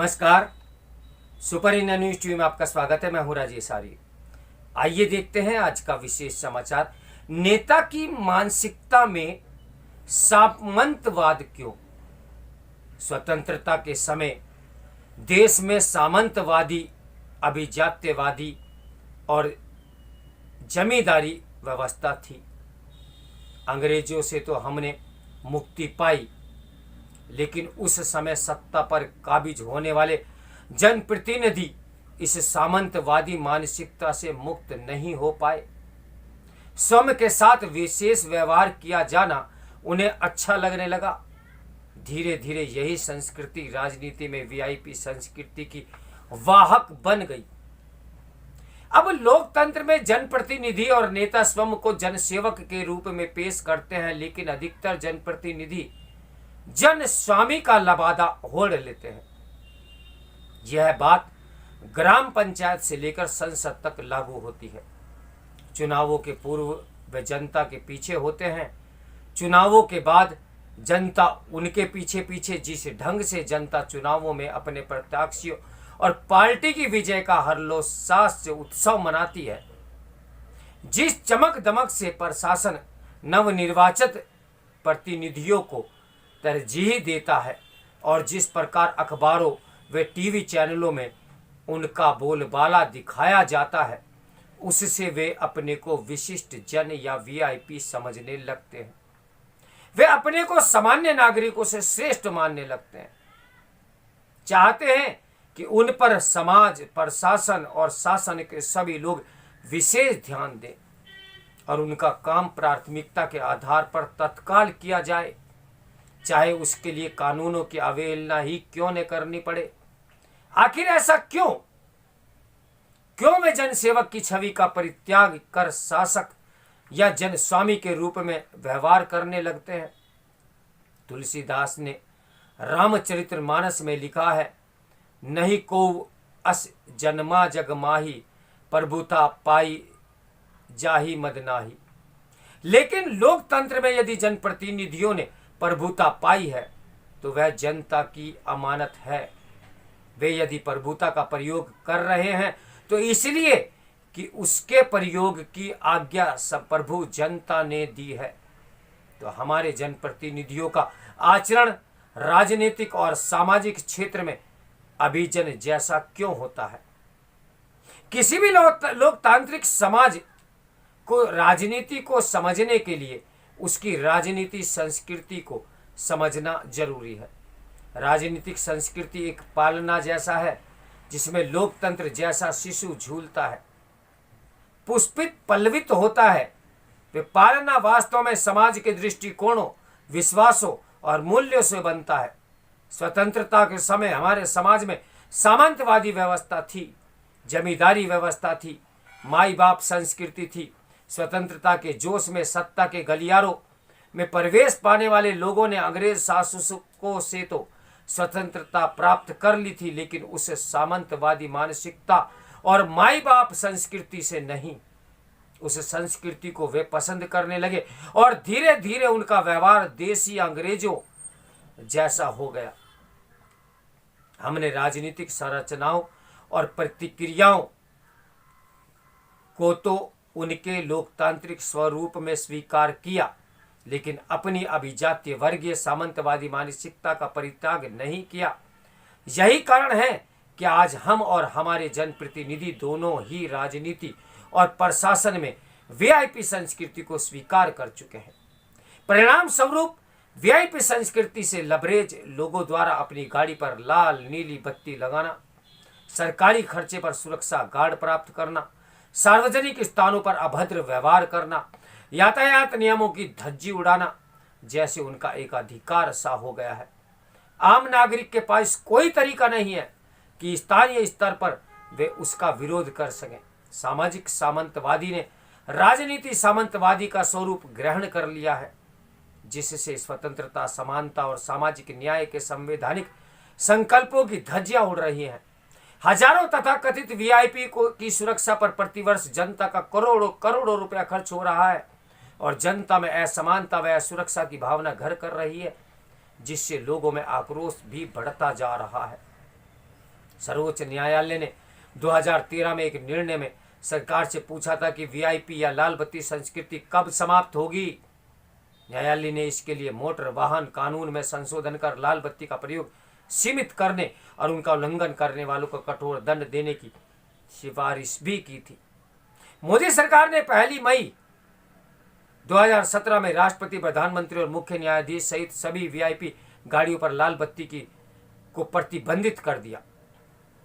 नमस्कार। Super India news TV में आपका स्वागत है। मैं हूं राजेश आर्य। आइए देखते हैं आज का विशेष समाचार। नेता की मानसिकता में सामंतवाद क्यों? स्वतंत्रता के समय देश में सामंतवादी, अभिजात्यवादी और जमींदारी व्यवस्था थी। अंग्रेजों से तो हमने मुक्ति पाई, लेकिन उस समय सत्ता पर काबिज होने वाले जनप्रतिनिधि इस सामंतवादी मानसिकता से मुक्त नहीं हो पाए। स्वयं के साथ विशेष व्यवहार किया जाना उन्हें अच्छा लगने लगा। धीरे धीरे यही संस्कृति राजनीति में वीआईपी संस्कृति की वाहक बन गई। अब लोकतंत्र में जनप्रतिनिधि और नेता स्वयं को जनसेवक के रूप में पेश करते हैं, लेकिन अधिकतर जनप्रतिनिधि जन स्वामी का लबादा ओढ़ लेते हैं। यह बात ग्राम पंचायत से लेकर संसद तक लागू होती है। चुनावों के पूर्व वे जनता के पीछे होते हैं, चुनावों के बाद जनता उनके पीछे पीछे। जिस ढंग से जनता चुनावों में अपने प्रत्याशियों और पार्टी की विजय का हर्षोल्लास से उत्सव मनाती है, जिस चमक दमक से प्रशासन नवनिर्वाचित प्रतिनिधियों को तरजीह देता है और जिस प्रकार अखबारों व टीवी चैनलों में उनका बोलबाला दिखाया जाता है, उससे वे अपने को विशिष्ट जन या वीआईपी समझने लगते हैं। वे अपने को सामान्य नागरिकों से श्रेष्ठ मानने लगते हैं, चाहते हैं कि उन पर समाज, प्रशासन और शासन के सभी लोग विशेष ध्यान दें और उनका काम प्राथमिकता के आधार पर तत्काल किया जाए, चाहे उसके लिए कानूनों की अवहेलना ही क्यों न करनी पड़े। आखिर ऐसा क्यों वे जनसेवक की छवि का परित्याग कर शासक या जनस्वामी के रूप में व्यवहार करने लगते हैं? तुलसीदास ने रामचरितमानस में लिखा है, नहीं को अस जन्मा जग माही, प्रभुता पाई जाही मद नाही। लेकिन लोकतंत्र में यदि जनप्रतिनिधियों ने प्रभुता पाई है तो वह जनता की अमानत है। वे यदि प्रभुता का प्रयोग कर रहे हैं तो इसलिए कि उसके प्रयोग की आज्ञा सब प्रभु जनता ने दी है। तो हमारे जनप्रतिनिधियों का आचरण राजनीतिक और सामाजिक क्षेत्र में अभिजन जैसा क्यों होता है? किसी भी लोकतांत्रिक समाज को राजनीति को समझने के लिए उसकी राजनीति संस्कृति को समझना जरूरी है। राजनीतिक संस्कृति एक पालना जैसा है, जिसमें लोकतंत्र जैसा शिशु झूलता है, पुष्पित पल्लवित होता है। वे पालना वास्तव में समाज के दृष्टिकोणों, विश्वासों और मूल्यों से बनता है। स्वतंत्रता के समय हमारे समाज में सामंतवादी व्यवस्था थी, जमींदारी व्यवस्था थी, माई बाप संस्कृति थी। स्वतंत्रता के जोश में सत्ता के गलियारों में प्रवेश पाने वाले लोगों ने अंग्रेज शासकों से तो स्वतंत्रता प्राप्त कर ली थी, लेकिन उस सामंतवादी मानसिकता और माई बाप संस्कृति से नहीं। उस संस्कृति को वे पसंद करने लगे और धीरे धीरे उनका व्यवहार देसी अंग्रेजों जैसा हो गया। हमने राजनीतिक संरचनाओं और प्रतिक्रियाओं को तो उनके लोकतांत्रिक स्वरूप में स्वीकार किया, लेकिन अपनी अभिजातीय वर्गीय सामंतवादी मानसिकता का परित्याग नहीं किया। यही कारण है कि आज हम और हमारे जनप्रतिनिधि दोनों ही राजनीति और प्रशासन में वीआईपी संस्कृति को स्वीकार कर चुके हैं। परिणाम स्वरूप वीआईपी संस्कृति से लबरेज लोगों द्वारा अपनी गाड़ी पर लाल नीली बत्ती लगाना, सरकारी खर्चे पर सुरक्षा गार्ड प्राप्त करना, सार्वजनिक स्थानों पर अभद्र व्यवहार करना, यातायात नियमों की धज्जी उड़ाना जैसे उनका एक अधिकार सा हो गया है। आम नागरिक के पास कोई तरीका नहीं है कि स्थानीय स्तर पर वे उसका विरोध कर सकें। सामाजिक सामंतवादी ने राजनीति सामंतवादी का स्वरूप ग्रहण कर लिया है, जिससे स्वतंत्रता, समानता और सामाजिक न्याय के संवैधानिक संकल्पों की धज्जियां उड़ रही हैं। हजारों तथाकथित वीआईपी की सुरक्षा पर प्रतिवर्ष जनता का करोड़ों करोड़ों रुपया खर्च हो रहा है और जनता में असमानता व असुरक्षा की भावना घर कर रही है, जिससे लोगों में आक्रोश भी बढ़ता जा रहा है। सर्वोच्च न्यायालय ने 2013 में एक निर्णय में सरकार से पूछा था कि वीआईपी या लाल बत्ती संस्कृति कब समाप्त होगी। न्यायालय ने इसके लिए मोटर वाहन कानून में संशोधन कर लाल बत्ती का प्रयोग सीमित करने और उनका उल्लंघन करने वालों को कठोर दंड देने की सिफारिश भी की थी। मोदी सरकार ने 1 मई 2017 में राष्ट्रपति, प्रधानमंत्री और मुख्य न्यायाधीश सहित सभी वीआईपी गाड़ियों पर लाल बत्ती को प्रतिबंधित कर दिया।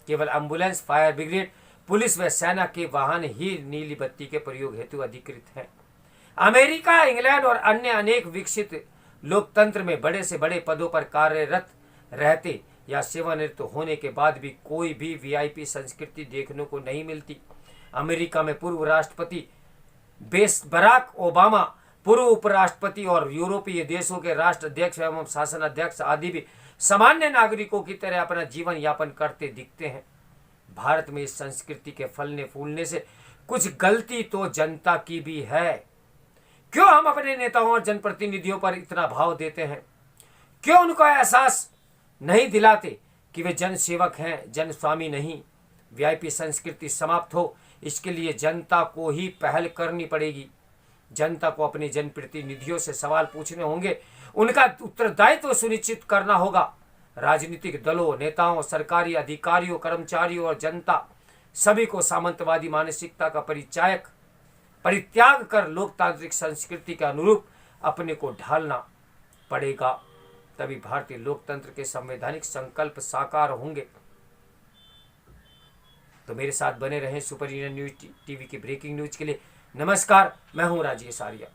केवल एम्बुलेंस, फायर ब्रिगेड, पुलिस व सेना के वाहन ही नीली बत्ती के प्रयोग हेतु अधिकृत हैं। अमेरिका, इंग्लैंड और अन्य अनेक विकसित लोकतंत्र में बड़े से बड़े पदों पर कार्यरत रहते या सेवानिवृत्त होने के बाद भी कोई भी वीआईपी संस्कृति देखने को नहीं मिलती। अमेरिका में पूर्व राष्ट्रपति बराक ओबामा, पूर्व उपराष्ट्रपति और यूरोपीय देशों के राष्ट्राध्यक्ष एवं शासनाध्यक्ष आदि भी सामान्य नागरिकों की तरह अपना जीवन यापन करते दिखते हैं। भारत में इस संस्कृति के फलने फूलने से कुछ गलती तो जनता की भी है। क्यों हम अपने नेताओं और जनप्रतिनिधियों पर इतना भाव देते हैं? क्यों उनको एहसास नहीं दिलाते कि वे जन सेवक हैं, जन स्वामी नहीं? वीआईपी संस्कृति समाप्त हो, इसके लिए जनता को ही पहल करनी पड़ेगी। जनता को अपने जनप्रतिनिधियों से सवाल पूछने होंगे, उनका उत्तरदायित्व सुनिश्चित करना होगा। राजनीतिक दलों, नेताओं, सरकारी अधिकारियों, कर्मचारियों और जनता सभी को सामंतवादी मानसिकता का परित्याग कर लोकतांत्रिक संस्कृति के अनुरूप अपने को ढालना पड़ेगा। तभी भारतीय लोकतंत्र के संवैधानिक संकल्प साकार होंगे। तो मेरे साथ बने रहें सुपर इंडियन न्यूज टीवी की ब्रेकिंग न्यूज के लिए। नमस्कार, मैं हूं राजेश आर्या।